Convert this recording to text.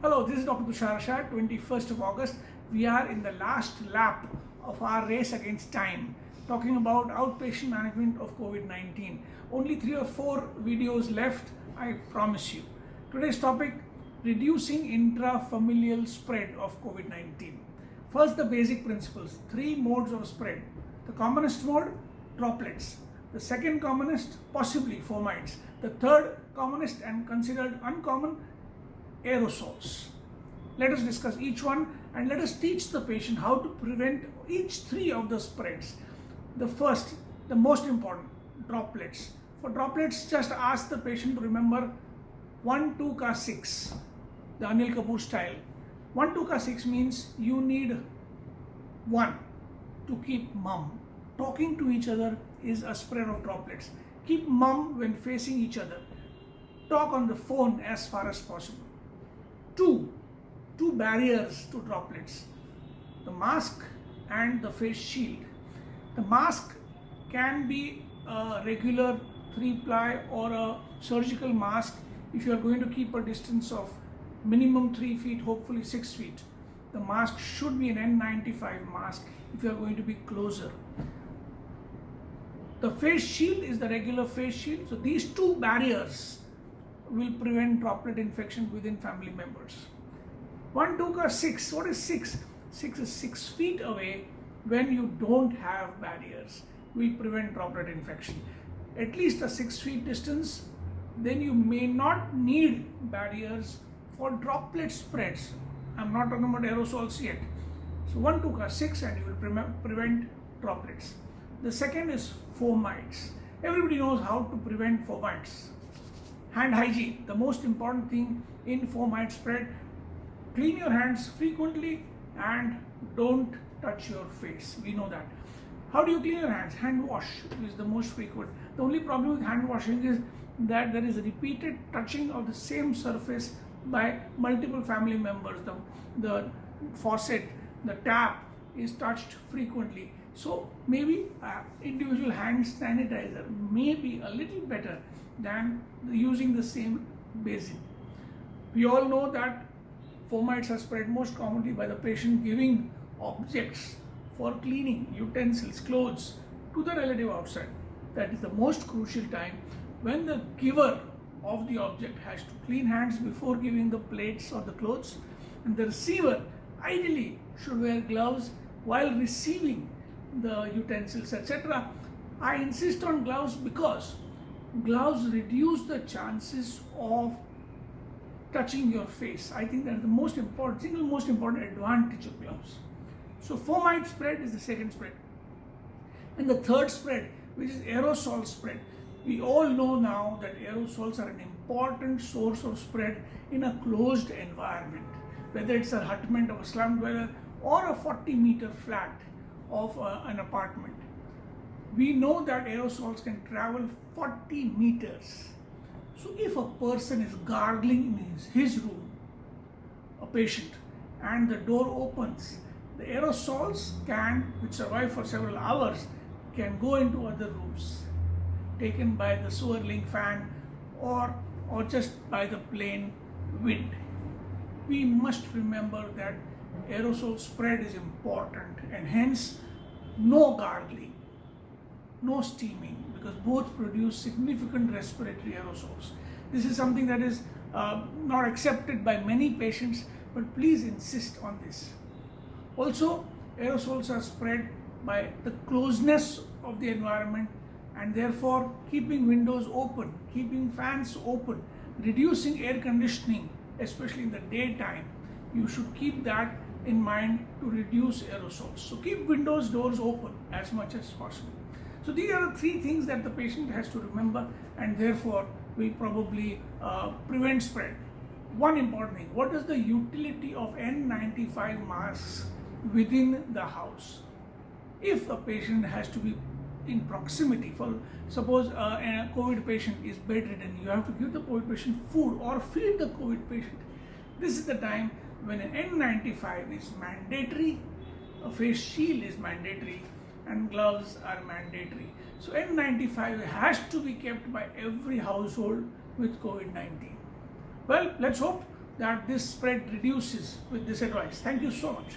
Hello, this is Dr. Tushar Shah, 21st of August. We are in the last lap of our race against time, talking about outpatient management of COVID-19. Only 3 or 4 videos left, I promise you. Today's topic, reducing intrafamilial spread of COVID-19. First, the basic principles, 3 modes of spread. The commonest mode, droplets. The second commonest, possibly fomites. The third commonest and considered uncommon, aerosols. Let us discuss each one and let us teach the patient how to prevent each 3 of the spreads. The first, the most important, droplets. For droplets, just ask the patient to remember 1 2 ka 6, the Anil Kapoor style. 1 2 ka 6 means you need 1 to keep mum. Talking to each other is a spread of droplets. Keep mum when facing each other. Talk on the phone as far as possible. Two barriers to droplets, the mask and the face shield. The mask can be a regular 3-ply or a surgical mask if you are going to keep a distance of minimum 3 feet, hopefully 6 feet. The mask should be an N95 mask if you are going to be closer. The face shield is the regular face shield. So these 2 barriers will prevent droplet infection within family members. 1 2 ka 6, what is 6? 6 is 6 feet away when you don't have barriers, will prevent droplet infection. At least a 6 feet distance, then you may not need barriers for droplet spreads. I'm not talking about aerosols yet. So 1 2 ka 6 and you will prevent droplets. The second is fomites. Everybody knows how to prevent fomites. Hand hygiene, the most important thing in fomite spread. Clean your hands frequently and don't touch your face. We know that. How do you clean your hands? Hand wash is the most frequent. The only problem with hand washing is that there is a repeated touching of the same surface by multiple family members. The faucet, the tap is touched frequently. So maybe individual hand sanitizer may be a little better than using the same basin. We all know that fomites are spread most commonly by the patient giving objects for cleaning, utensils, clothes to the relative outside. That is the most crucial time when the giver of the object has to clean hands before giving the plates or the clothes, and the receiver ideally should wear gloves while receiving the utensils, etc. I insist on gloves because gloves reduce the chances of touching your face. I think that's the most important, single most important advantage of gloves. So fomite spread is the second spread. And the third spread, which is aerosol spread. We all know now that aerosols are an important source of spread in a closed environment, whether it's a hutment of a slum dweller or a 40-meter flat of an apartment. We know that aerosols can travel 40 meters. So if a person is gargling in his room, a patient, and the door opens, the aerosols which survive for several hours, can go into other rooms, taken by the swirling fan or just by the plain wind. We must remember that aerosol spread is important, and hence no gargling, no steaming, because both produce significant respiratory aerosols. This is something that is not accepted by many patients, but please insist on this. Also, aerosols are spread by the closeness of the environment, and therefore keeping windows open, keeping fans open, reducing air conditioning, especially in the daytime. You should keep that in mind to reduce aerosols. So keep windows, doors open as much as possible. So these are the 3 things that the patient has to remember, and therefore will probably prevent spread. One important thing, what is the utility of N95 masks within the house? If a patient has to be in proximity, for suppose a COVID patient is bedridden, you have to give the COVID patient food or feed the COVID patient. This is the time when an N95 is mandatory, a face shield is mandatory, and gloves are mandatory. So N95 has to be kept by every household with COVID-19. Well, let's hope that this spread reduces with this advice. Thank you so much.